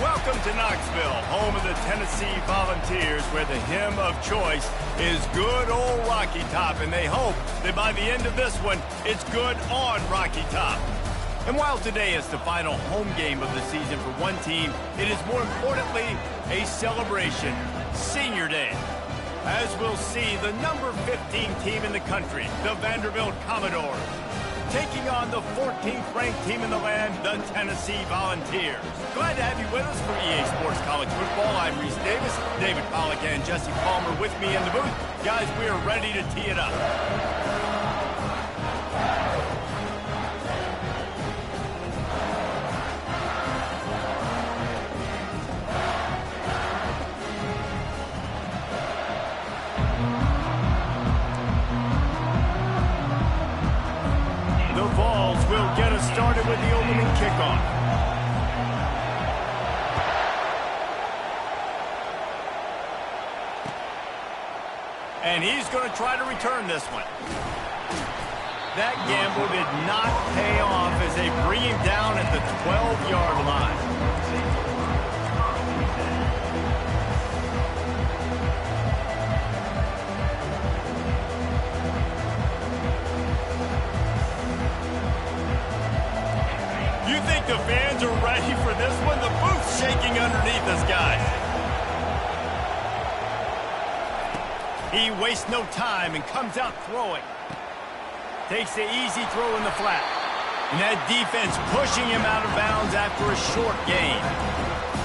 Welcome to Knoxville, home of the Tennessee Volunteers, where the hymn of choice is good old Rocky Top, and they hope that by the end of this one, it's good on Rocky Top. And while today is the final home game of the season for one team, it is more importantly a celebration, Senior Day. As we'll see, the number 15 team in the country, the Vanderbilt Commodores, taking on the 14th ranked team in the land, the Tennessee Volunteers. Glad to have you with us for EA Sports College Football. I'm Reese Davis, David Pollack and Jesse Palmer with me in the booth. Guys, we are ready to tee it up. The Vols will get us started with the opening kickoff. And he's going to try to return this one. That gamble did not pay off as they bring him down at the 12-yard line. You think the fans are ready for this one? The booth's shaking underneath us, guys. He wastes no time and comes out throwing. Takes the easy throw in the flat. And that defense pushing him out of bounds after a short gain.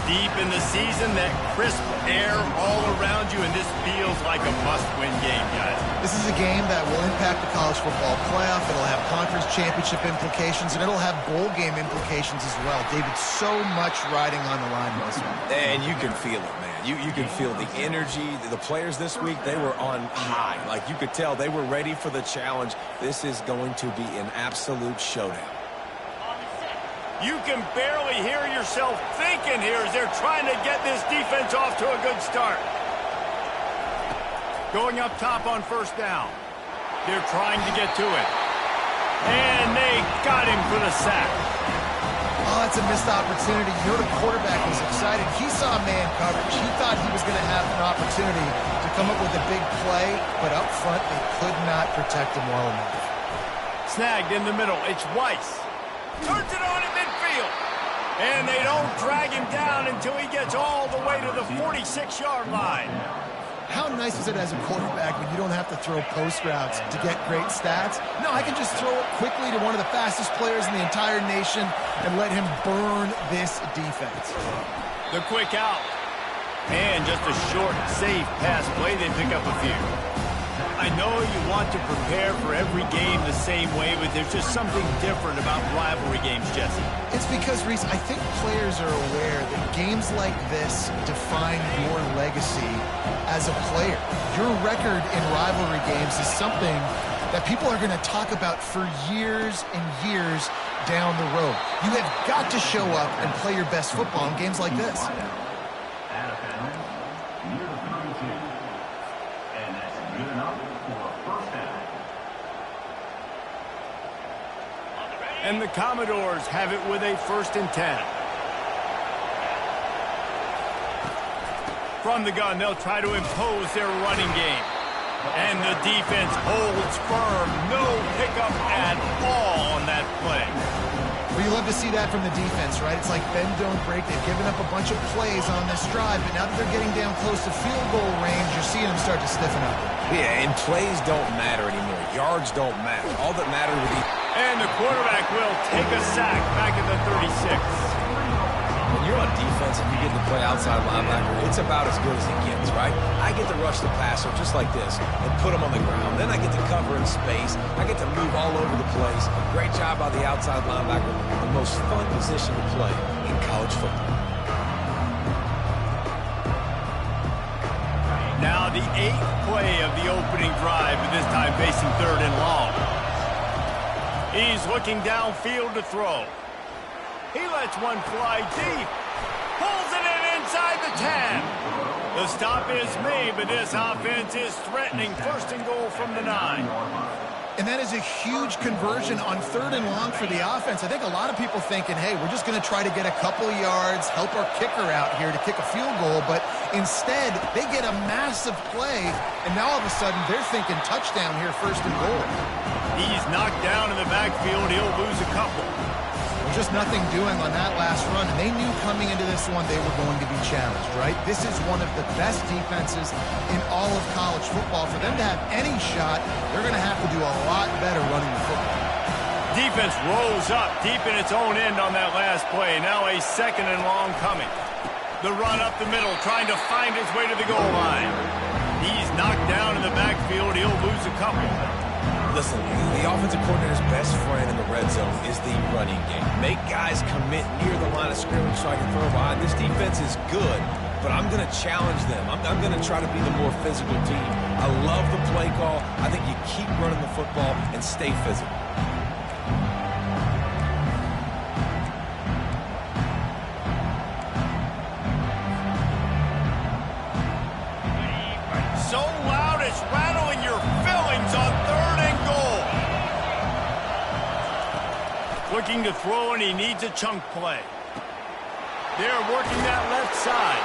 Deep in the season, that crisp air all around you, and this feels like a must-win game, guys. This is a game that will impact the college football playoff. It'll have conference championship implications, and it'll have bowl game implications as well. David, so much riding on the line in this one. And you can feel it, man. You can feel the energy. The players this week, they were on high. Like, you could tell they were ready for the challenge. This is going to be an absolute showdown. You can barely hear yourself thinking here as they're trying to get this defense off to a good start. Going up top on first down. They're trying to get to it. And they got him for the sack. Oh, that's a missed opportunity. You know, the quarterback was excited. He saw man coverage. He thought he was going to have an opportunity to come up with a big play, but up front, they could not protect him well enough. Snagged in the middle. It's Weiss. Turns it on in midfield. And they don't drag him down until he gets all the way to the 46-yard line. How nice is it as a quarterback when you don't have to throw post routes to get great stats? No, I can just throw it quickly to one of the fastest players in the entire nation and let him burn this defense. The quick out. And just a short, safe pass play. They pick up a few. I know you want to prepare for every game the same way, but there's just something different about rivalry games, Jesse. It's because, Reese, I think players are aware that games like this define your legacy as a player. Your record in rivalry games is something that people are going to talk about for years and years down the road. You have got to show up and play your best football in games like this. And the Commodores have it with a 1st and 10. From the gun, they'll try to impose their running game. And the defense holds firm. No pickup at all on that play. Well, you love to see that from the defense, right? It's like bend, don't break. They've given up a bunch of plays on this drive, but now that they're getting down close to field goal range, you're seeing them start to stiffen up. Yeah, and plays don't matter anymore. Yards don't matter. All that matters with the... And the quarterback will take a sack back at the 36. When you're on defense and you get to play outside linebacker, it's about as good as it gets, right? I get to rush the passer just like this and put him on the ground. Then I get to cover in space. I get to move all over the place. Great job by the outside linebacker. The most fun position to play in college football. Now the 8th play of the opening drive, but this time facing 3rd and long. He's looking downfield to throw. He lets one fly deep. Pulls it in inside the 10. The stop is made, but this offense is threatening 1st and goal from the 9. And that is a huge conversion on 3rd and long for the offense. I think a lot of people thinking, hey, we're just going to try to get a couple of yards, help our kicker out here to kick a field goal. But instead, they get a massive play, and now all of a sudden they're thinking touchdown here, 1st and goal. He's knocked down in the backfield. He'll lose a couple. Well, just nothing doing on that last run, and they knew coming into this one they were going to be challenged, right? This is one of the best defenses in all of college football. For them to have any shot, they're going to have to do a lot better running the football. Defense rose up deep in its own end on that last play. Now a 2nd and long coming. The run up the middle, trying to find his way to the goal line. He's knocked down in the backfield. He'll lose a couple. Listen, the offensive coordinator's best friend in the red zone is the running game. Make guys commit near the line of scrimmage so I can throw behind. This defense is good, but I'm going to challenge them. I'm going to try to be the more physical team. I love the play call. I think you keep running the football and stay physical. So loud it's rattling your fillings on 3rd and goal. Looking to throw, and he needs a chunk play. They're working that left side.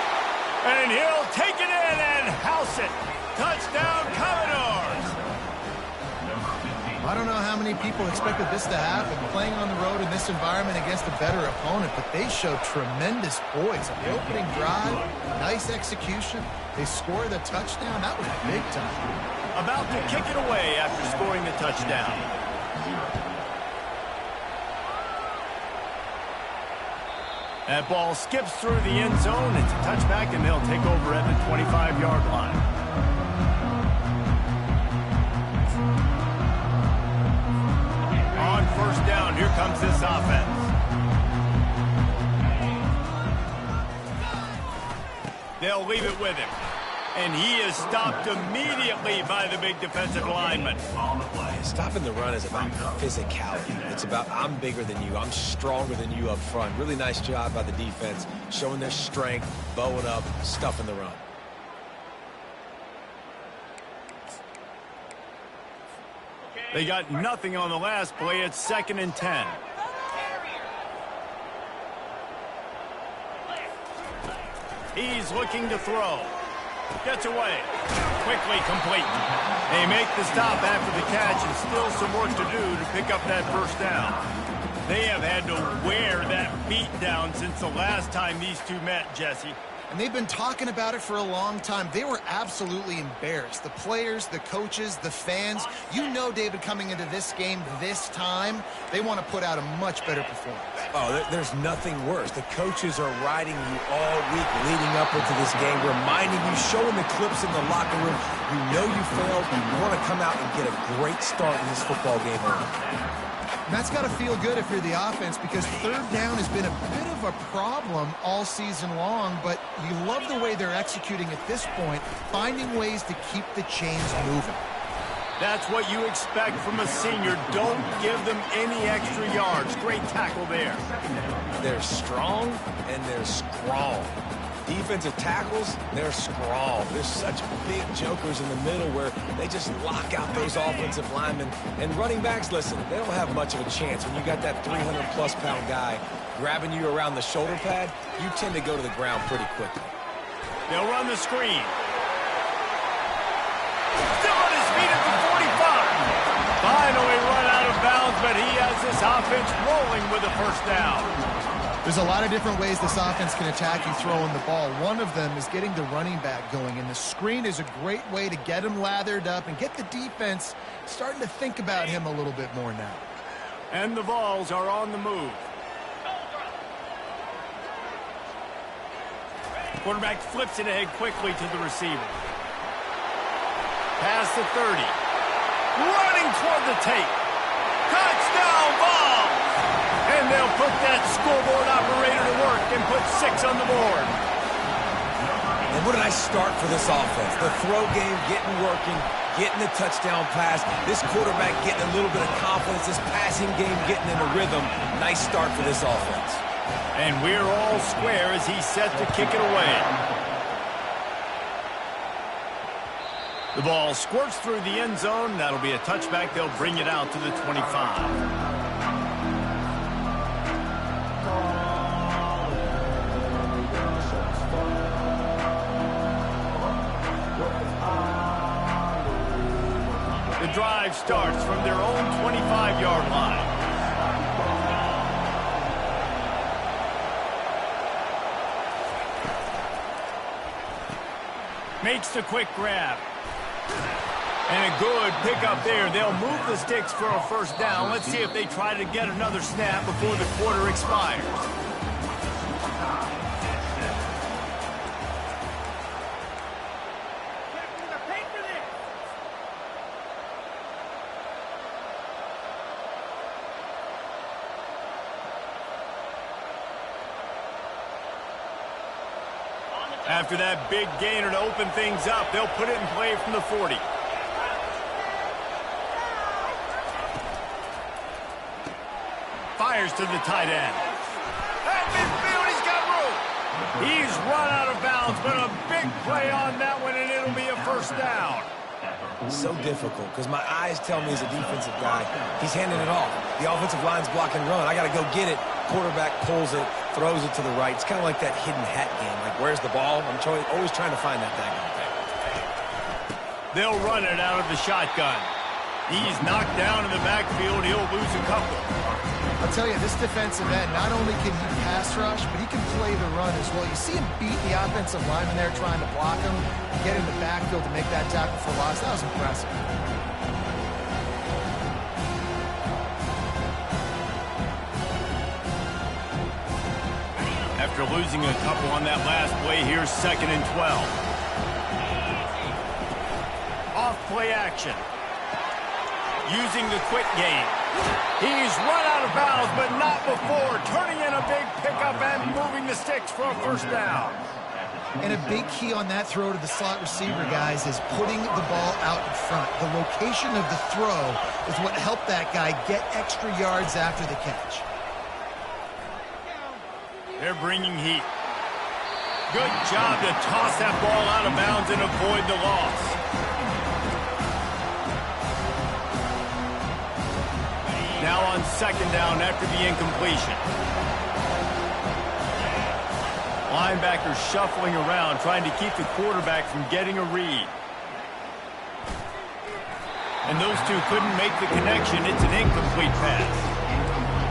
And he'll take it in and house it. Touchdown, Commodores. I don't know how many people expected this to happen, playing on the road in this environment against a better opponent, but they showed tremendous poise. On the opening drive, nice execution. They score the touchdown. That was big time. About to kick it away after scoring the touchdown. That ball skips through the end zone. It's a touchback, and they'll take over at the 25-yard line. On 1st down, here comes this offense. They'll leave it with him. And he is stopped immediately by the big defensive lineman. Stopping the run is about physicality. It's about I'm bigger than you. I'm stronger than you up front. Really nice job by the defense, showing their strength, bowing up, stuffing the run. They got nothing on the last play. It's 2nd and 10. He's looking to throw. Gets away. Quickly complete. They make the stop after the catch, and still some work to do to pick up that 1st down. They have had to wear that beat down since the last time these two met, Jesse. And they've been talking about it for a long time. They were absolutely embarrassed. The players, the coaches, the fans. You know, David, coming into this game this time, they want to put out a much better performance. Oh, there's nothing worse. The coaches are riding you all week leading up into this game, reminding you, showing the clips in the locker room. You know you failed. You want to come out and get a great start in this football game early. And that's got to feel good if you're the offense, because 3rd down has been a bit of a problem all season long, but you love the way they're executing at this point, finding ways to keep the chains moving. That's what you expect from a senior. Don't give them any extra yards. Great tackle there. They're strong and they're strong. Defensive tackles, they're strong. There's such big jokers in the middle where they just lock out those offensive linemen. And running backs, listen, they don't have much of a chance. When you got that 300-plus pound guy grabbing you around the shoulder pad, you tend to go to the ground pretty quickly. They'll run the screen. Still on his feet at the 45. Finally run out of bounds, but he has this offense rolling with a 1st down. There's a lot of different ways this offense can attack you throwing the ball. One of them is getting the running back going, and the screen is a great way to get him lathered up and get the defense starting to think about him a little bit more now. And the Vols are on the move. Quarterback flips it ahead quickly to the receiver. Past the 30. Running toward the tape. Touchdown, Vols! And they'll put that scoreboard operator to work and put 6 on the board. And what did I start for this offense? The throw game getting working, getting the touchdown pass. This quarterback getting a little bit of confidence. This passing game getting in a rhythm. Nice start for this offense. And we're all square as he's set to kick it away. The ball squirts through the end zone. That'll be a touchback. They'll bring it out to the 25. The drive starts from their own 25-yard line. Makes the quick grab. And a good pickup there. They'll move the sticks for a first down. Let's see if they try to get another snap before the quarter expires. After that big gainer to open things up, they'll put it in play from the 40. Fires to the tight end. At midfield, he's got room. He's run out of bounds, but a big play on that one, and it'll be a first down. So difficult because my eyes tell me as a defensive guy, he's handing it off. The offensive line's block and run. I got to go get it. Quarterback pulls it, throws it to the right. It's kind of like that hidden hat game. Like, where's the ball? I'm always trying to find that daggone thing. They'll run it out of the shotgun. He's knocked down in the backfield. He'll lose a couple. I'll tell you, this defensive end, not only can he pass rush, but he can play the run as well. You see him beat the offensive lineman there trying to block him, get in the backfield to make that tackle for loss. That was impressive. After losing a couple on that last play, here's 2nd and 12. Off play action. Using the quick game. He's run out of bounds, but not before. Turning in a big pickup and moving the sticks for a first down. And a big key on that throw to the slot receiver, guys, is putting the ball out in front. The location of the throw is what helped that guy get extra yards after the catch. They're bringing heat. Good job to toss that ball out of bounds and avoid the loss. Now on 2nd down after the incompletion. Linebackers shuffling around, trying to keep the quarterback from getting a read. And those two couldn't make the connection. It's an incomplete pass.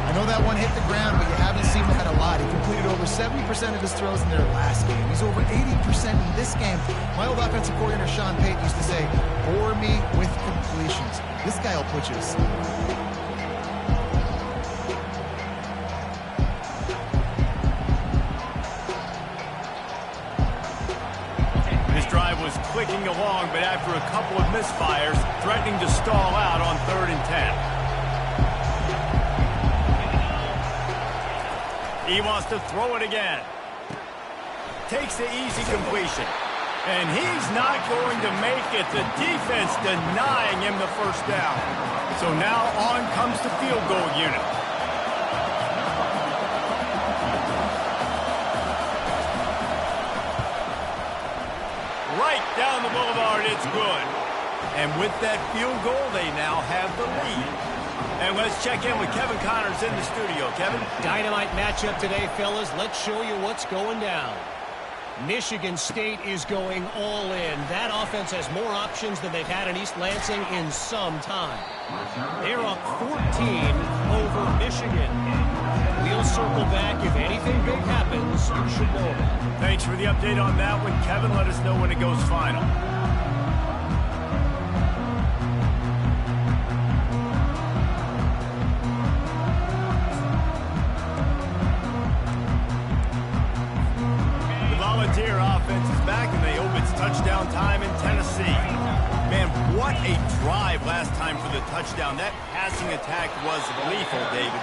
I know that one hit the ground, but you haven't seen that a lot. He completed over 70% of his throws in their last game. He's over 80% in this game. My old offensive coordinator, Sean Payton, used to say, bore me with completions. This guy will put you to sleep. Was clicking along, but after a couple of misfires, threatening to stall out on 3rd and 10. He wants to throw it again. Takes the easy completion. And he's not going to make it. The defense denying him the first down. So now on comes the field goal unit. Right down the boulevard, it's good. And with that field goal, they now have the lead. And let's check in with Kevin Connors in the studio. Kevin? Dynamite matchup today, fellas. Let's show you what's going down. Michigan State is going all in. That offense has more options than they've had in East Lansing in some time. They're up 14 over Michigan. We'll circle back. If anything big happens, you should know that. Thanks for the update on that one, Kevin. Let us know when it goes final. The Volunteer offense is back, and they hope it's touchdown time in Tennessee. Man, what a drive last time for the touchdown. That passing attack was lethal, David.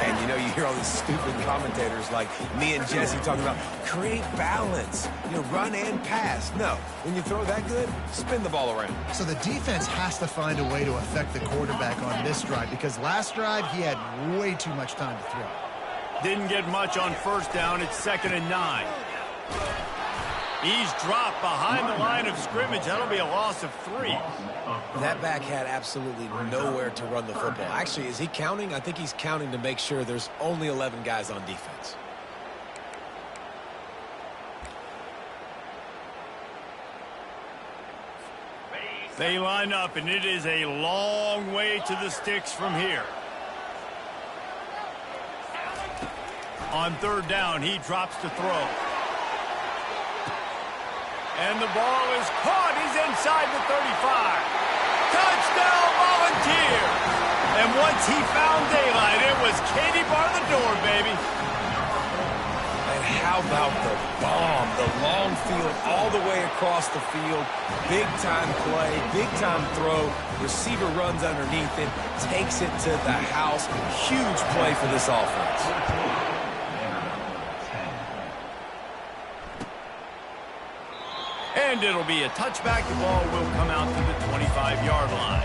And you know, you hear all these stupid commentators like me and Jesse talking about create balance, run and pass. No, when you throw that good, spin the ball around. So the defense has to find a way to affect the quarterback on this drive, because last drive he had way too much time to throw. Didn't get much on first down. It's 2nd and 9. He's dropped behind the line of scrimmage. That'll be a loss of 3. That back had absolutely nowhere to run the football. Actually, is he counting? I think he's counting to make sure there's only 11 guys on defense. They line up, and it is a long way to the sticks from here. On 3rd down, he drops to throw. And the ball is caught. He's inside the 35. Touchdown, Volunteers! And once he found daylight, it was Katie bar the door, baby. And how about the bomb? The long field all the way across the field. Big-time play, big-time throw. Receiver runs underneath it, takes it to the house. Huge play for this offense. And it'll be a touchback. The ball will come out to the 25-yard line.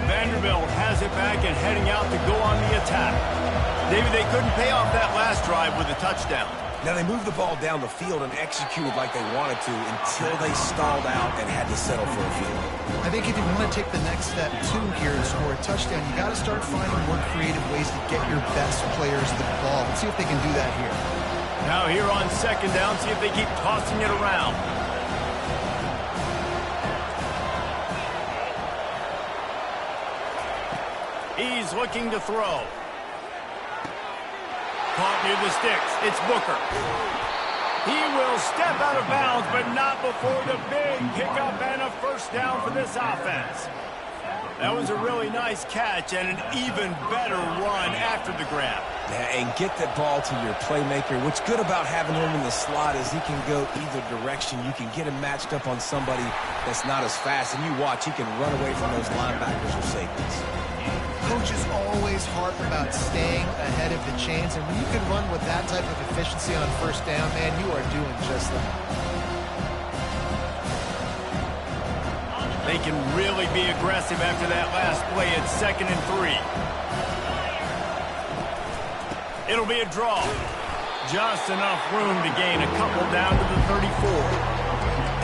Vanderbilt has it back and heading out to go on the attack. David, they couldn't pay off that last drive with a touchdown. Now, they moved the ball down the field and executed like they wanted to until they stalled out and had to settle for a field goal. I think if you want to take the next step, too, here to score a touchdown, you got to start finding more creative ways to get your best players the ball. Let's see if they can do that here. Now here on 2nd down, see if they keep tossing it around. He's looking to throw. Caught near the sticks. It's Booker. He will step out of bounds, but not before the big pickup and a 1st down for this offense. That was a really nice catch and an even better run after the grab. Yeah, and get the ball to your playmaker. What's good about having him in the slot is he can go either direction. You can get him matched up on somebody that's not as fast, and you watch, he can run away from those linebackers or safeties. Coaches always harp about staying ahead of the chains, and when you can run with that type of efficiency on 1st down, man, you are doing just that. They can really be aggressive after that last play. It's 2nd and 3. It'll be a draw. Just enough room to gain a couple down to the 34.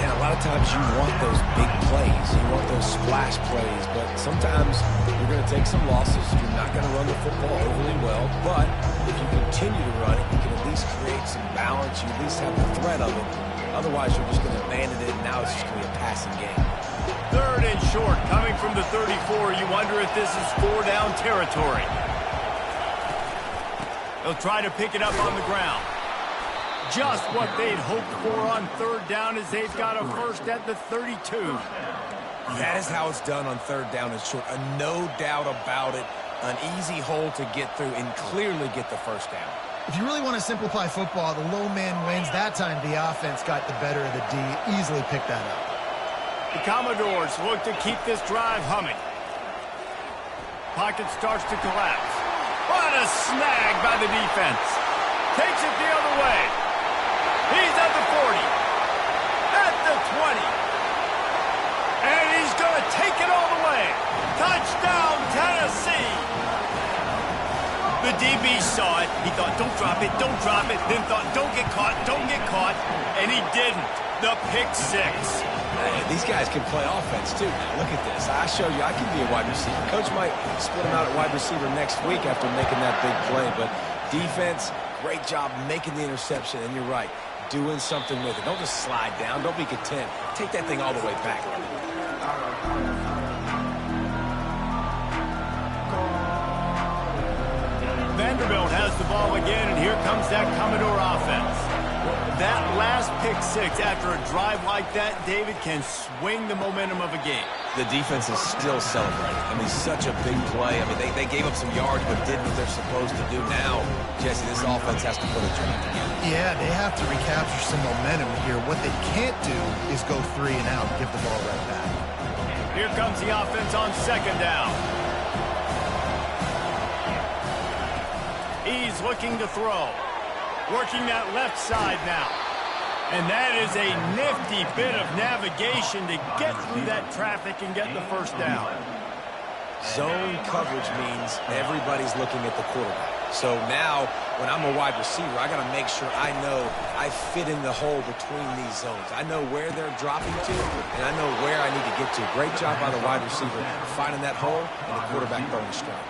And a lot of times you want those big plays. You want those splash plays. But sometimes you're going to take some losses. You're not going to run the football overly well. But if you continue to run it, you can at least create some balance. You at least have the threat of it. Otherwise, you're just going to abandon it, and now it's just going to be a passing game. 3rd and short, coming from the 34. You wonder if this is 4-down territory. They'll try to pick it up on the ground. Just what they'd hoped for on 3rd down as they've got a 1st at the 32. That is how it's done on 3rd down and short. No doubt about it. An easy hole to get through and clearly get the 1st down. If you really want to simplify football, the low man wins. That time the offense got the better of the D. Easily picked that up. The Commodores look to keep this drive humming. Pocket starts to collapse. What a snag by the defense. Takes it the other way. He's at the 40. At the 20. And he's going to take it all the way. Touchdown, Tennessee. The DB saw it. He thought, don't drop it, don't drop it. Then thought, don't get caught, don't get caught. And he didn't. The pick 6. These guys can play offense, too. Now, look at this. I show you I can be a wide receiver. Coach might split him out at wide receiver next week after making that big play. But defense, great job making the interception. And you're right, doing something with it. Don't just slide down. Don't be content. Take that thing all the way back. Vanderbilt has the ball again, and here comes that Commodore offense. That last pick 6 after a drive like that, David, can swing the momentum of a game. The defense is still celebrating. I mean, such a big play. I mean, they gave up some yards but did what they're supposed to do. Now, Jesse, this offense has to put a drive together. Yeah, they have to recapture some momentum here. What they can't do is go 3 and out and give the ball right back. Here comes the offense on 2nd down. He's looking to throw. Working that left side now. And that is a nifty bit of navigation to get through that traffic and get the 1st down. Zone coverage means everybody's looking at the quarterback. So now, when I'm a wide receiver, I got to make sure I know I fit in the hole between these zones. I know where they're dropping to, and I know where I need to get to. Great job by the wide receiver finding that hole, and the quarterback throwing straight.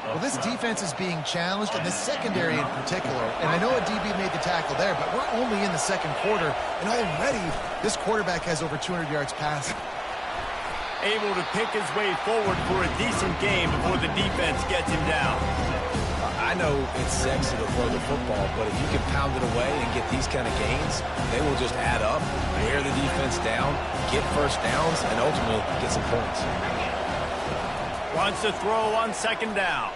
Well, this defense is being challenged, and the secondary in particular. And I know a DB made the tackle there, but we're only in the second quarter, and already this quarterback has over 200 yards passing. Able to pick his way forward for a decent game before the defense gets him down. I know it's sexy to throw the football, but if you can pound it away and get these kind of gains, they will just add up, wear the defense down, get first downs, and ultimately get some points. Wants to throw on second down.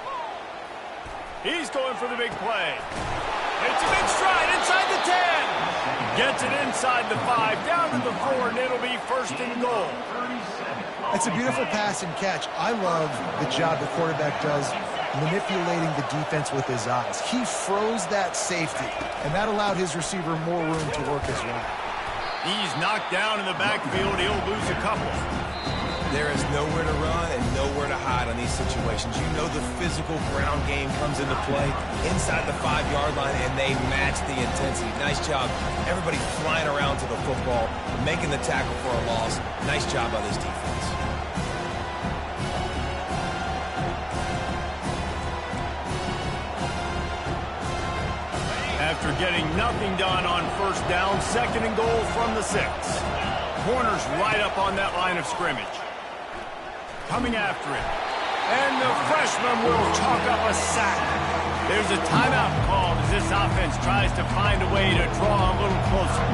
He's going for the big play. It's a big stride inside the 10. Gets it inside the 5, down to the 4, and it'll be first and goal. It's a beautiful pass and catch. I love the job the quarterback does manipulating the defense with his eyes. He froze that safety, and that allowed his receiver more room to work his route. He's knocked down in the backfield. He'll lose a couple. There is nowhere to run and nowhere to hide on these situations. You know the physical ground game comes into play inside the 5-yard line, and they match the intensity. Nice job. Everybody flying around to the football, making the tackle for a loss. Nice job by this defense. After getting nothing done on first down, second and goal from the 6. Corners right up on that line of scrimmage. Coming after it. And the freshman will chalk up a sack. There's a timeout called as this offense tries to find a way to draw a little closer.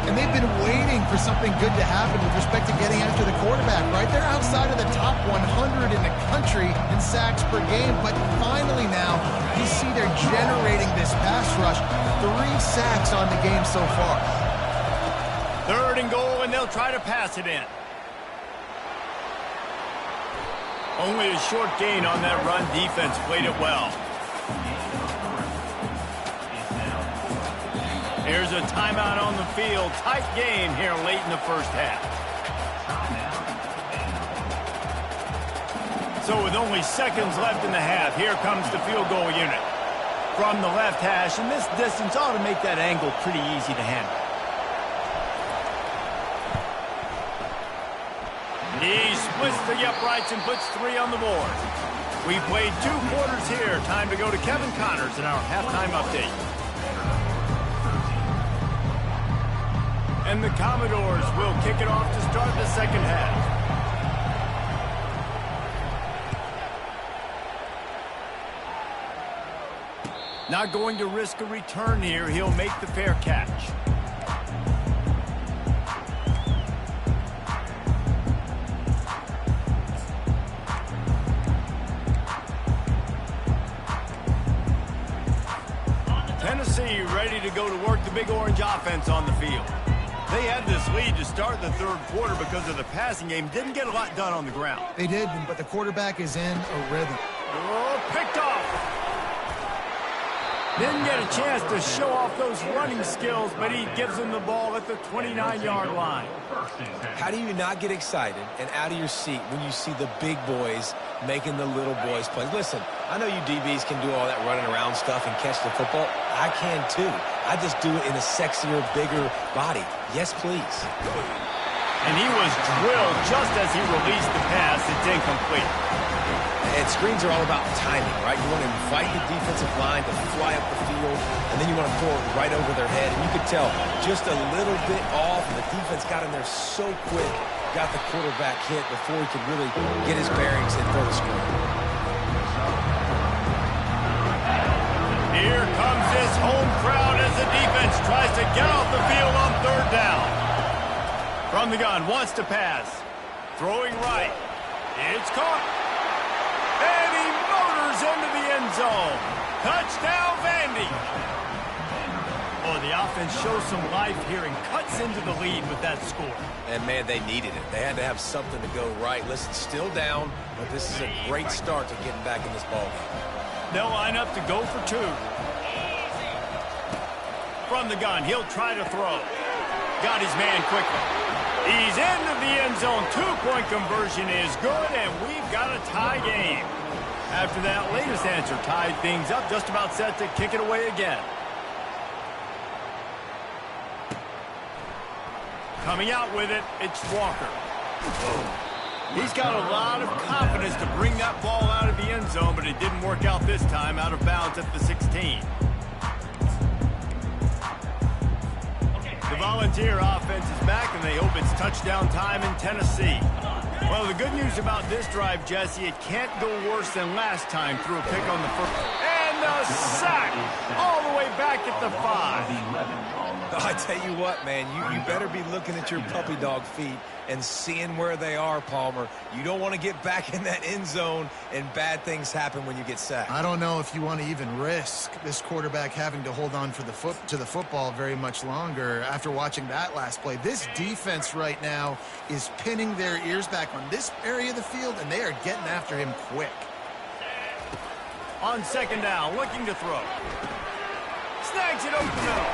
And they've been waiting for something good to happen with respect to getting after the quarterback, right? They're outside of the top 100 in the country in sacks per game, but finally now you see they're generating this pass rush. 3 sacks on the game so far. Third and goal, and they'll try to pass it in. Only a short gain on that run. Defense played it well. Here's a timeout on the field. Tight game here late in the first half. So with only seconds left in the half, here comes the field goal unit. From the left hash, and this distance ought to make that angle pretty easy to handle. He splits the uprights and puts 3 on the board. We played 2 quarters here. Time to go to Kevin Connors in our halftime update. And the Commodores will kick it off to start the second half. Not going to risk a return here. He'll make the fair catch. Tennessee ready to go to work the Big Orange offense on the field. They had this lead to start the third quarter because of the passing game. Didn't get a lot done on the ground. They did, but the quarterback is in a rhythm. Oh, picked off. Didn't get a chance to show off those running skills, but he gives him the ball at the 29-yard line. How do you not get excited and out of your seat when you see the big boys making the little boys play? Listen, I know you DBs can do all that running around stuff and catch the football. I can too. I just do it in a sexier, bigger body. Yes, please. And he was drilled just as he released the pass. It's incomplete. And screens are all about timing, right? You want to invite the defensive line to fly up the field, and then you want to throw it right over their head. And you could tell just a little bit off, and the defense got in there so quick, got the quarterback hit before he could really get his bearings and throw the screen. Here comes this home crowd as the defense tries to get off the field on third down. From the gun, wants to pass. Throwing right. It's caught. And he motors into the end zone. Touchdown, Vandy. Oh, the offense shows some life here and cuts into the lead with that score. And, man, they needed it. They had to have something to go right. Listen, still down, but this is a great start to getting back in this ballgame. They'll line up to go for 2. From the gun, he'll try to throw. Got his man quickly. He's into the end zone. Two-point conversion is good, and we've got a tie game. After that latest answer tied things up, just about set to kick it away again. Coming out with it, it's Walker. He's got a lot of confidence to bring that ball out of the end zone, but it didn't work out this time, out of bounds at the 16. The Volunteer offense is back, and they hope it's touchdown time in Tennessee. Well, the good news about this drive, Jesse, it can't go worse than last time. Threw a pick on the first. And the sack all the way back at the 5. I tell you what, man, you better be looking at your puppy dog feet and seeing where they are, Palmer. You don't want to get back in that end zone and bad things happen when you get sacked. I don't know if you want to even risk this quarterback having to hold on to the football very much longer after watching that last play. This defense right now is pinning their ears back on this area of the field, and they are getting after him quick. On second down, looking to throw. Snags it over the middle.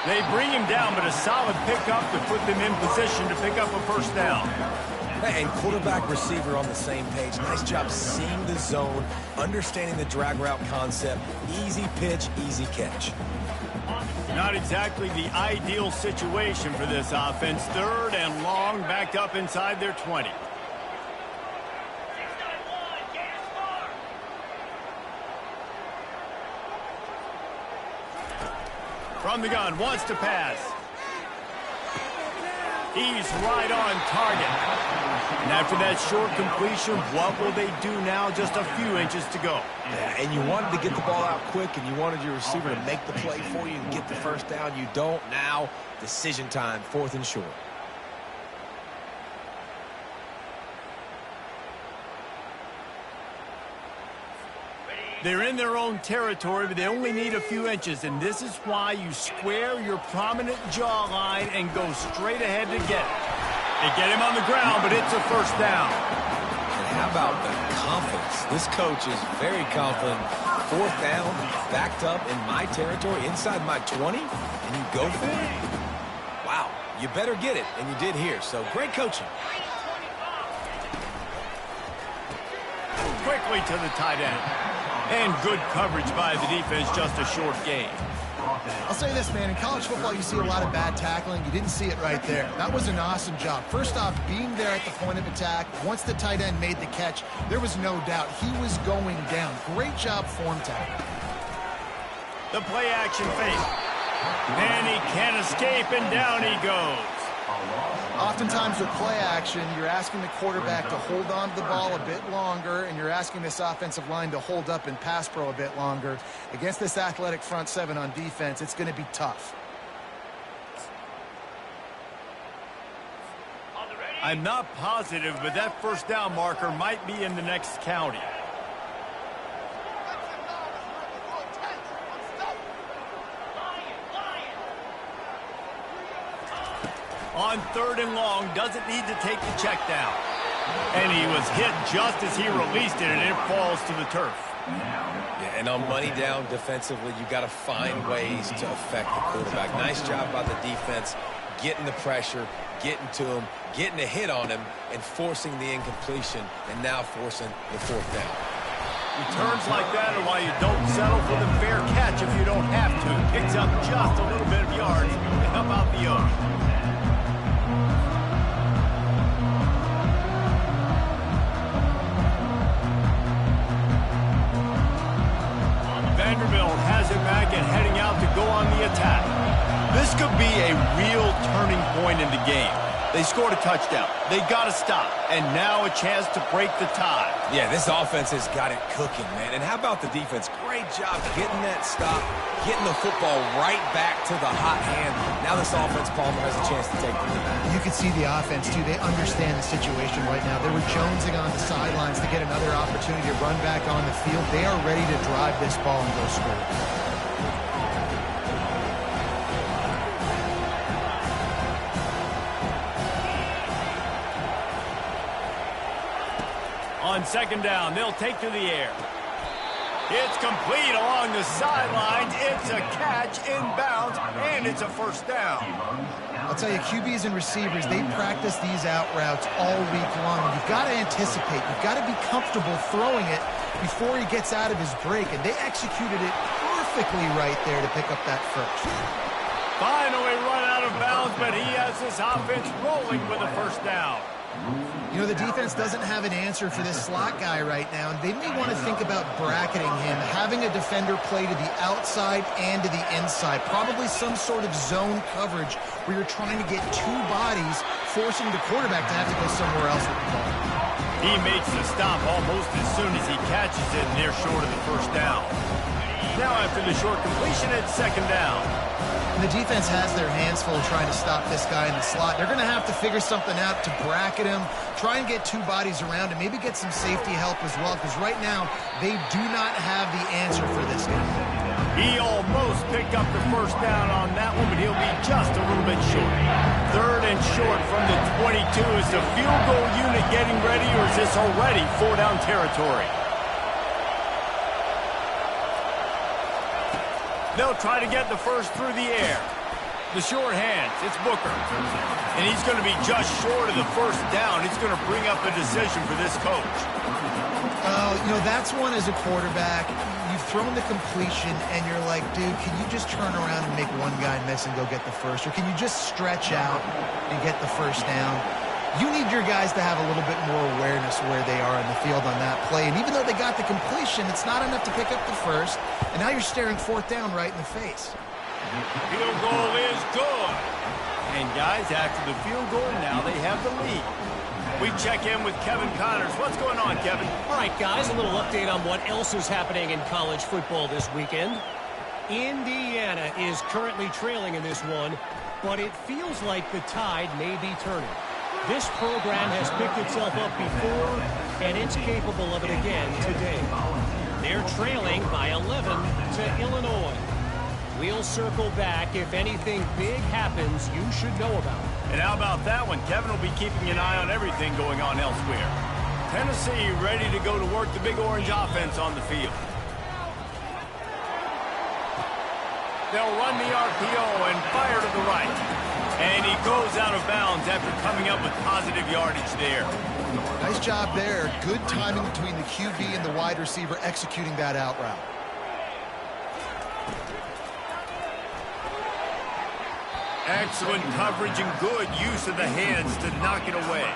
They bring him down, but a solid pickup to put them in position to pick up a first down. And quarterback receiver on the same page. Nice job seeing the zone, understanding the drag route concept. Easy pitch, easy catch. Not exactly the ideal situation for this offense. Third and long, backed up inside their 20. From the gun, wants to pass. He's right on target. And after that short completion, what will they do now? Just a few inches to go. Yeah, and you wanted to get the ball out quick, and you wanted your receiver to make the play for you and get the first down. You don't now. Decision time, 4th and short. They're in their own territory, but they only need a few inches, and this is why you square your prominent jawline and go straight ahead to get it. They get him on the ground, but it's a first down. And how about the confidence? This coach is very confident. 4th down, backed up in my territory, inside my 20, and you go for it? Wow, you better get it, and you did here, so great coaching. Quickly to the tight end. And good coverage by the defense, just a short gain. I'll say this, man. In college football, you see a lot of bad tackling. You didn't see it right there. That was an awesome job. First off, being there at the point of attack. Once the tight end made the catch, there was no doubt he was going down. Great job form tackle. The play action fake. And he can't escape, and down he goes. Oftentimes with play action, you're asking the quarterback to hold on to the ball a bit longer, and you're asking this offensive line to hold up in pass pro a bit longer. Against this athletic front seven on defense, it's going to be tough. I'm not positive, but that first down marker might be in the next county. On 3rd and long, doesn't need to take the check down. And he was hit just as he released it, and it falls to the turf. Yeah, and on money down defensively, you got to find ways to affect the quarterback. Nice job by the defense, getting the pressure, getting to him, getting a hit on him, and forcing the incompletion, and now forcing the 4th down. Returns like that are why you don't settle for the fair catch if you don't have to. Picks up just a little bit of yards to help out the owner. Vanderbilt has it back and heading out to go on the attack. This could be a real turning point in the game. They scored a touchdown. They got to stop. And now a chance to break the tie. Yeah, this offense has got it cooking, man. And how about the defense? Great job getting that stop, getting the football right back to the hot hand. Now this offense, Palmer, has a chance to take the lead. You can see the offense, too. They understand the situation right now. They were jonesing on the sidelines to get another opportunity to run back on the field. They are ready to drive this ball and go score. On 2nd down, they'll take to the air. It's complete along the sidelines. It's a catch inbounds, and it's a first down. I'll tell you, QBs and receivers, they practice these out routes all week long. You've got to anticipate. You've got to be comfortable throwing it before he gets out of his break, and they executed it perfectly right there to pick up that first. Finally run out of bounds, but he has his offense rolling with a first down. You know, the defense doesn't have an answer for this slot guy right now, and they may want to think about bracketing him, having a defender play to the outside and to the inside, probably some sort of zone coverage where you're trying to get two bodies, forcing the quarterback to have to go somewhere else with the ball. He makes the stop almost as soon as he catches it, and they're short of the first down. Now after the short completion, it's second down. And the defense has their hands full trying to stop this guy in the slot. They're going to have to figure something out to bracket him, try and get two bodies around him, maybe get some safety help as well, because right now they do not have the answer for this guy. He almost picked up the first down on that one, but he'll be just a little bit short. Third and short from the 22. Is the field goal unit getting ready, or is this already four-down territory? They'll try to get the first through the air. The short hands, it's Booker. And he's going to be just short of the first down. He's going to bring up a decision for this coach. You know, that's one as a quarterback. You've thrown the completion, and you're like, dude, can you just turn around and make one guy miss and go get the first? Or can you just stretch out and get the first down? You need your guys to have a little bit more awareness where they are in the field on that play. And even though they got the completion, it's not enough to pick up the first. And now you're staring fourth down right in the face. Field goal is good. And guys, after the field goal, now they have the lead. We check in with Kevin Connors. What's going on, Kevin? All right, guys, a little update on what else is happening in college football this weekend. Indiana is currently trailing in this one, but it feels like the tide may be turning. This program has picked itself up before, and it's capable of it again today. They're trailing by 11 to Illinois. We'll circle back. If anything big happens, you should know about it. And how about that one? Kevin will be keeping an eye on everything going on elsewhere. Tennessee ready to go to work the Big Orange offense on the field. They'll run the RPO and fire to the right. And he goes out of bounds after coming up with positive yardage there. Nice job there. Good timing between the QB and the wide receiver executing that out route. Excellent coverage and good use of the hands to knock it away.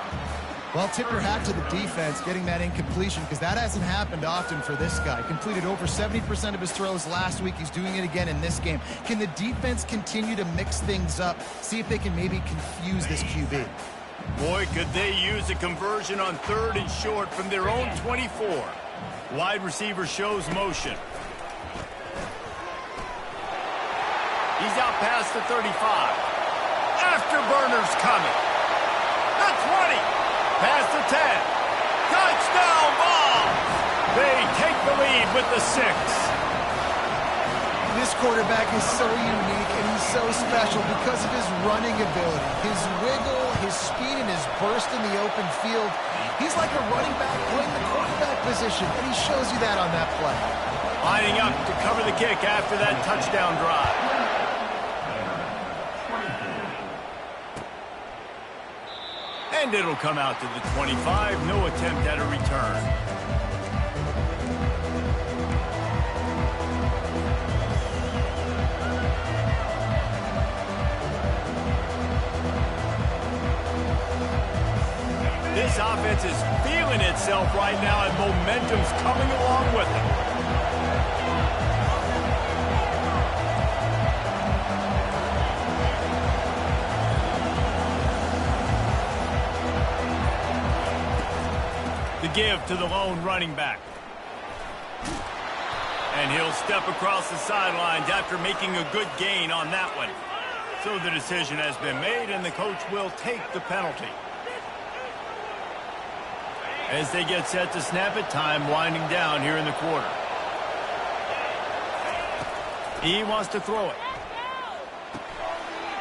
Well, tip your hat to the defense getting that incompletion, because that hasn't happened often for this guy. Completed over 70% of his throws last week. He's doing it again in this game. Can the defense continue to mix things up, see if they can maybe confuse this QB? Boy, could they use a conversion on third and short from their own 24. Wide receiver shows motion. He's out past the 35. Afterburner's coming. The 20. Past the 10. Touchdown ball. They take the lead with the 6. This quarterback is so unique and he's so special because of his running ability, his wiggle, his speed, and his burst in the open field. He's like a running back playing the quarterback position, and he shows you that on that play. Lining up to cover the kick after that touchdown drive. And it'll come out to the 25. No attempt at a return. This offense is feeling itself right now, and momentum's coming along with it. The give to the lone running back. And he'll step across the sidelines after making a good gain on that one. So the decision has been made, and the coach will take the penalty. As they get set to snap it, time winding down here in the quarter. He wants to throw it.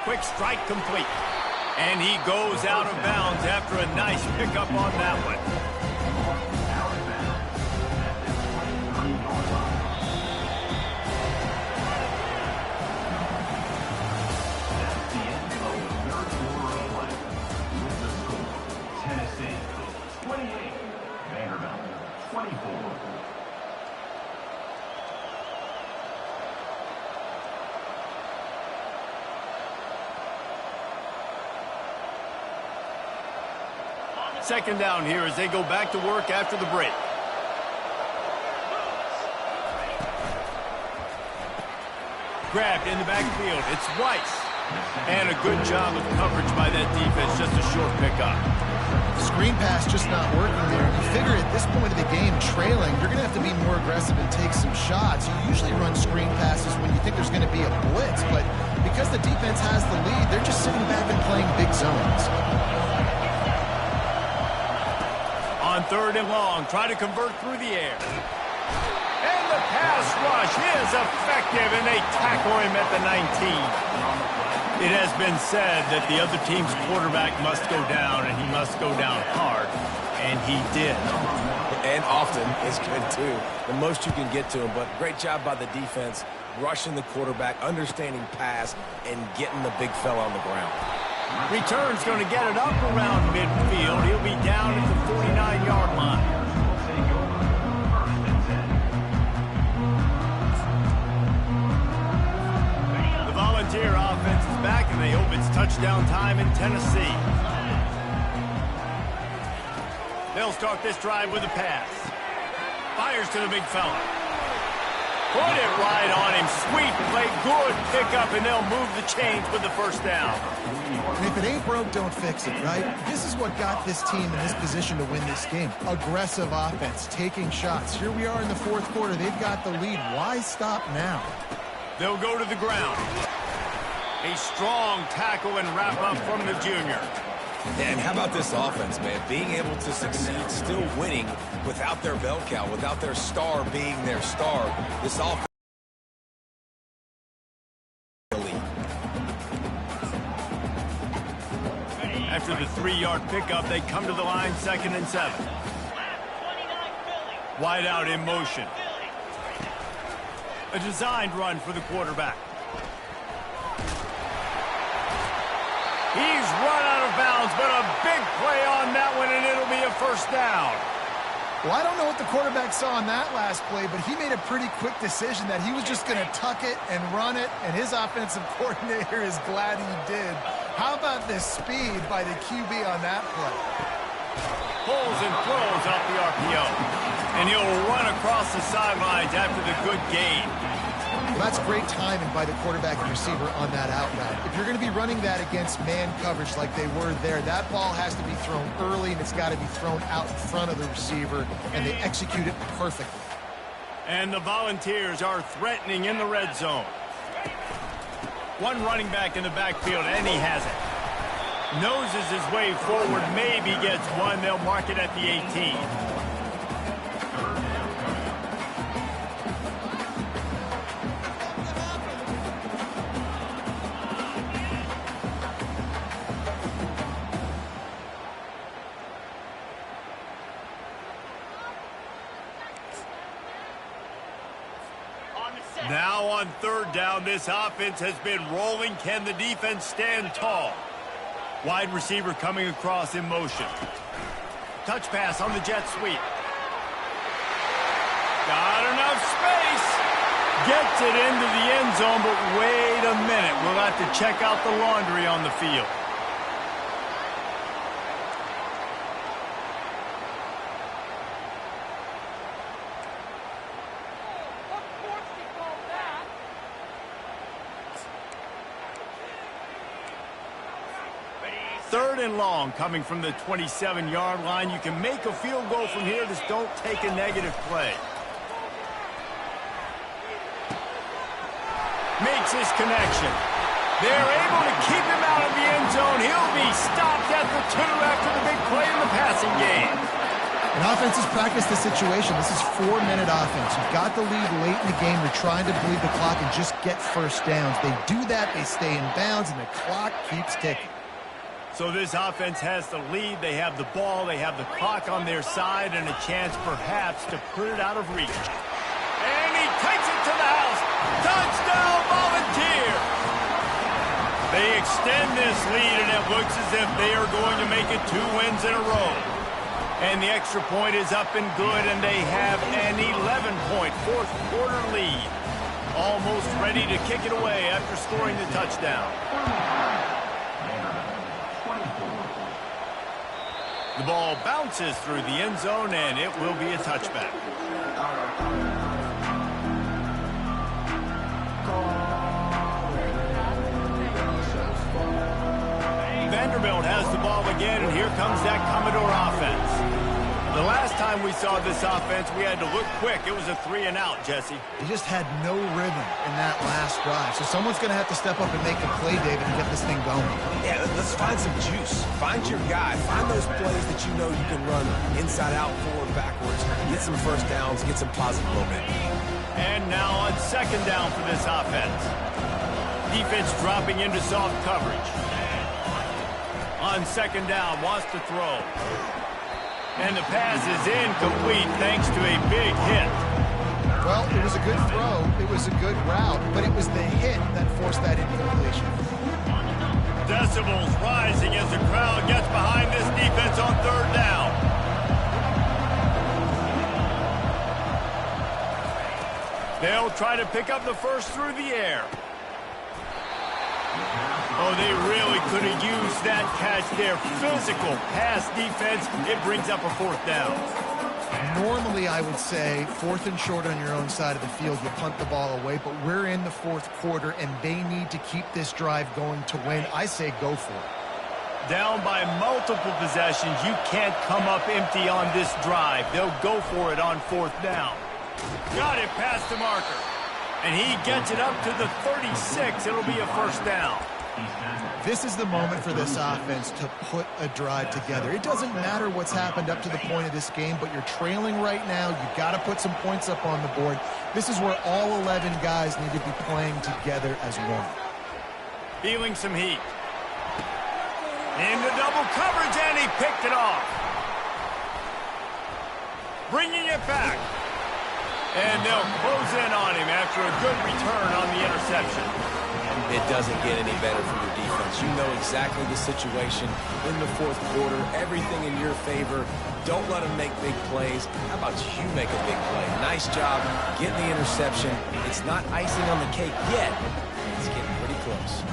Quick strike complete. And he goes out of bounds after a nice pickup on that one. second down here as they go back to work after the break. Grabbed in the backfield. It's Weiss. And a good job of coverage by that defense. Just a short pickup. Screen pass just not working there. You figure at this point of the game, trailing, you're going to have to be more aggressive and take some shots. You usually run screen passes when you think there's going to be a blitz, but because the defense has the lead, they're just sitting back and playing big zones. On 3rd and long, try to convert through the air. And the pass rush is effective, and they tackle him at the 19. It has been said that the other team's quarterback must go down, and he must go down hard, and he did. And often is good, too. The most you can get to him, but great job by the defense, rushing the quarterback, understanding pass, and getting the big fella on the ground. Return's going to get it up around midfield. He'll be down at the 49-yard line. The Volunteer offense is back, and they hope it's touchdown time in Tennessee. They'll start this drive with a pass. Fires to the big fella. Put it right on him. Sweet play, good pickup, and they'll move the chains with the first down. And if it ain't broke, don't fix it, right? This is what got this team in this position to win this game. Aggressive offense, taking shots. Here we are in the 4th quarter. They've got the lead. Why stop now? They'll go to the ground. A strong tackle and wrap up from the junior. And how about this offense, man? Being able to succeed, still winning without their bell cow, without their star being their star. This offense. After the 3-yard pickup, they come to the line, 2nd and 7. Wide out in motion. A designed run for the quarterback. He's run out of bounds, but a big play on that one, and it'll be a first down. Well, I don't know what the quarterback saw on that last play, but he made a pretty quick decision that he was just going to tuck it and run it, and his offensive coordinator is glad he did. How about the speed by the QB on that play? Pulls and throws off the RPO, and he'll run across the sidelines after the good gain. Well, that's great timing by the quarterback and receiver on that out route. If you're going to be running that against man coverage like they were there, that ball has to be thrown early, and it's got to be thrown out in front of the receiver, and they execute it perfectly. And the Volunteers are threatening in the red zone. One running back in the backfield, and he has it. Noses his way forward, maybe gets one. They'll mark it at the 18. Now on 3rd down, this offense has been rolling. Can the defense stand tall? Wide receiver coming across in motion. Touch pass on the jet sweep. Got enough space. Gets it into the end zone, but wait a minute. We'll have to check out the laundry on the field. Third and long coming from the 27-yard line. You can make a field goal from here. Just don't take a negative play. Makes his connection. They're able to keep him out of the end zone. He'll be stopped at the 2 after the big play in the passing game. And offenses practice the situation. This is 4-minute offense. You've got the lead late in the game. You're trying to bleed the clock and just get first downs. They do that. They stay in bounds, and the clock keeps ticking. So this offense has the lead. They have the ball. They have the clock on their side and a chance perhaps to put it out of reach. And he takes it to the house. Touchdown, Volunteer! They extend this lead, and it looks as if they are going to make it 2 wins in a row. And the extra point is up and good, and they have an 11-point 4th quarter lead. Almost ready to kick it away after scoring the touchdown. The ball bounces through the end zone, and it will be a touchback. Vanderbilt has the ball again, and here comes that Commodore offense. The last time we saw this offense, we had to look quick. It was a 3-and-out, Jesse. He just had no rhythm in that last drive. So someone's going to have to step up and make a play, David, and get this thing going. Yeah, let's find some juice. Find your guy. Find those plays that you know you can run inside out, forward, backwards. Get some first downs, get some positive momentum. And now on second down for this offense. Defense dropping into soft coverage. On second down, wants to throw. And the pass is incomplete thanks to a big hit. Well, it was a good throw. It was a good route, but it was the hit that forced that incompletion. Decibels rising as the crowd gets behind this defense on third down. They'll try to pick up the first through the air. Oh, they really could have used that catch there. Physical pass defense. It brings up a fourth down. Normally, I would say fourth and short on your own side of the field, you punt the ball away, but we're in the fourth quarter, and they need to keep this drive going to win. I say go for it. Down by multiple possessions, you can't come up empty on this drive. They'll go for it on fourth down. Got it past the marker. And he gets it up to the 36. It'll be a first down. This is the moment for this offense to put a drive together. It doesn't matter what's happened up to the point of this game, but you're trailing right now. You've got to put some points up on the board. This is where all 11 guys need to be playing together as one. Feeling some heat. Into double coverage, and he picked it off. Bringing it back. And they'll close in on him after a good return on the interception. It doesn't get any better for your defense. You know exactly the situation in the fourth quarter. Everything in your favor. Don't let them make big plays. How about you make a big play? Nice job getting the interception. It's not icing on the cake yet. It's getting pretty close.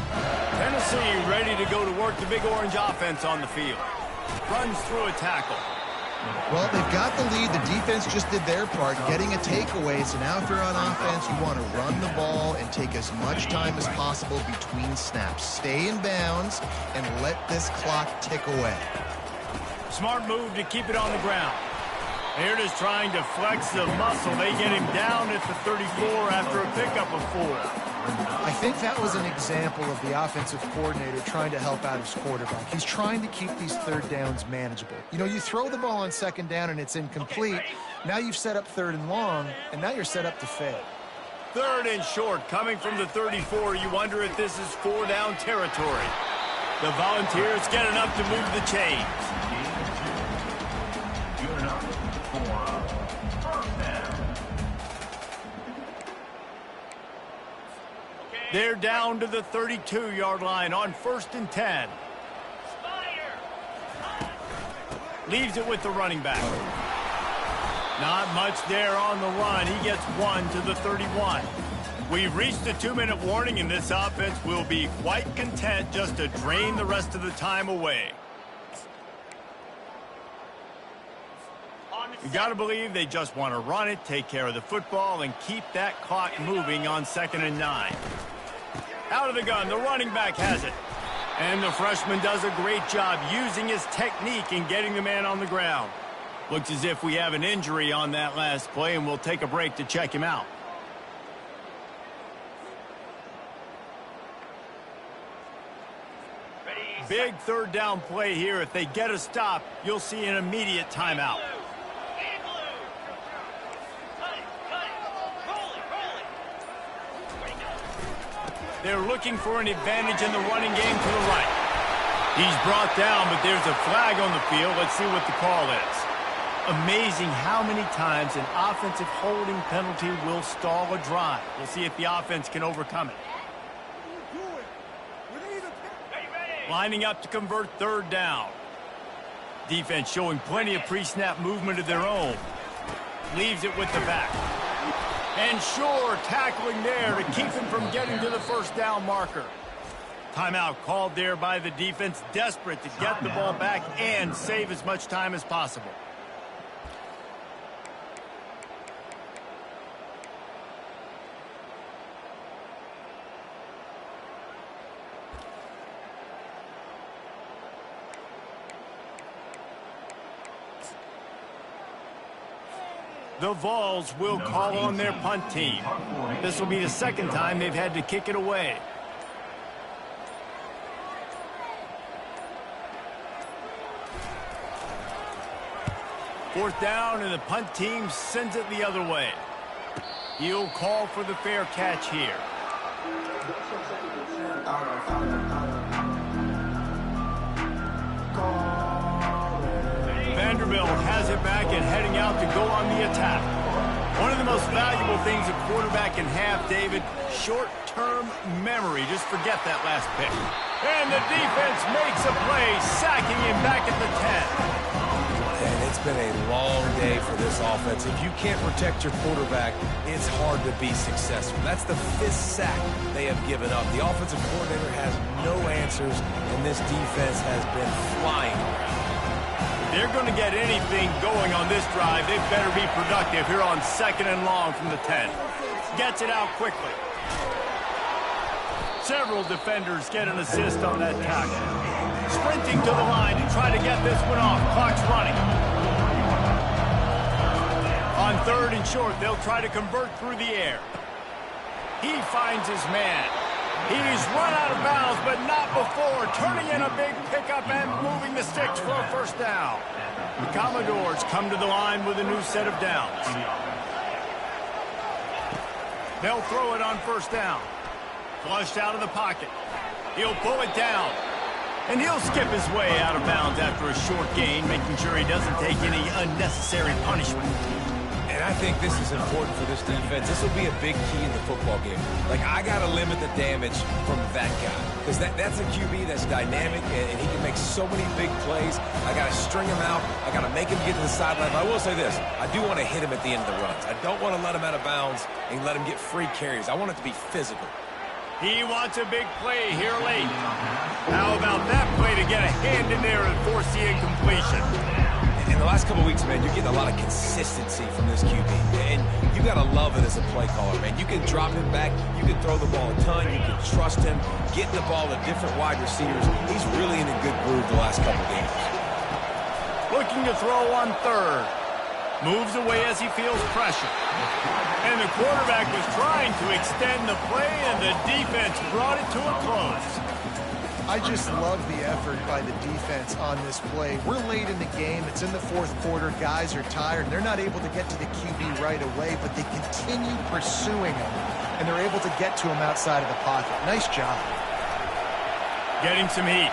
Tennessee ready to go to work the Big Orange offense on the field. Runs through a tackle. Well, they've got the lead. The defense just did their part, getting a takeaway. So now if you're on offense, you want to run the ball and take as much time as possible between snaps. Stay in bounds and let this clock tick away. Smart move to keep it on the ground. Here it is trying to flex the muscle. They get him down at the 34 after a pickup of 4. I think that was an example of the offensive coordinator trying to help out his quarterback. He's trying to keep these third downs manageable. You know, you throw the ball on second down and it's incomplete. Now you've set up third and long, and now you're set up to fail. Third and short coming from the 34. You wonder if this is 4-down territory. The Volunteers get enough to move the chains. They're down to the 32-yard line on 1st and 10. Leaves it with the running back. Not much there on the run. He gets 1 to the 31. We've reached the 2-minute warning, and this offense will be quite content just to drain the rest of the time away. You got to believe they just want to run it, take care of the football, and keep that clock moving on 2nd and 9. Out of the gun, the running back has it. And the freshman does a great job using his technique and getting the man on the ground. Looks as if we have an injury on that last play, and we'll take a break to check him out. Big third down play here. If they get a stop, you'll see an immediate timeout. They're looking for an advantage in the running game to the right. He's brought down, but there's a flag on the field. Let's see what the call is. Amazing how many times an offensive holding penalty will stall a drive. We'll see if the offense can overcome it. Lining up to convert third down. Defense showing plenty of pre-snap movement of their own. Leaves it with the back. And sure, tackling there to keep him from getting to the first down marker. Timeout called there by the defense, desperate to get the ball back and save as much time as possible. The Vols will call on their punt team. This will be the second time they've had to kick it away. Fourth down, and the punt team sends it the other way. He'll call for the fair catch here. Vanderbilt has it back and heading out to go on the attack. One of the most valuable things a quarterback can have, David, short-term memory. Just forget that last pick. And the defense makes a play, sacking him back at the 10. And it's been a long day for this offense. If you can't protect your quarterback, it's hard to be successful. That's the 5th sack they have given up. The offensive coordinator has no answers, and this defense has been flying around. If they're going to get anything going on this drive, they better be productive here on 2nd and long from the 10. Gets it out quickly. Several defenders get an assist on that tackle. Sprinting to the line to try to get this one off. Clock's running. On 3rd and short, they'll try to convert through the air. He finds his man. He's run out of bounds, but not before. Turning in a big pickup and moving the sticks for a first down. The Commodores come to the line with a new set of downs. They'll throw it on 1st down. Flushed out of the pocket. He'll pull it down. And he'll skip his way out of bounds after a short gain, making sure he doesn't take any unnecessary punishment. And I think this is important for this defense. This will be a big key in the football game. Like, I got to limit the damage from that guy. Because that's a QB that's dynamic, and he can make so many big plays. I got to string him out. I got to make him get to the sideline. But I will say this. I do want to hit him at the end of the runs. I don't want to let him out of bounds and let him get free carries. I want it to be physical. He wants a big play here late. How about that play to get a hand in there and force the incompletion? In the last couple weeks, man, you're getting a lot of consistency from this QB. And you got to love it as a play caller, man. You can drop him back. You can throw the ball a ton. You can trust him. Getting the ball to different wide receivers. He's really in a good groove the last couple games. Looking to throw on 3rd. Moves away as he feels pressure. And the quarterback was trying to extend the play, and the defense brought it to a close. I just love the effort by the defense on this play. We're late in the game. It's in the 4th quarter. Guys are tired. They're not able to get to the QB right away, but they continue pursuing him, and they're able to get to him outside of the pocket. Nice job. Getting some heat.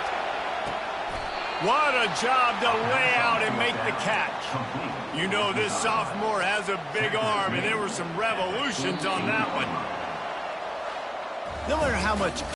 What a job to lay out and make the catch. You know this sophomore has a big arm, and there were some revolutions on that one. No matter how much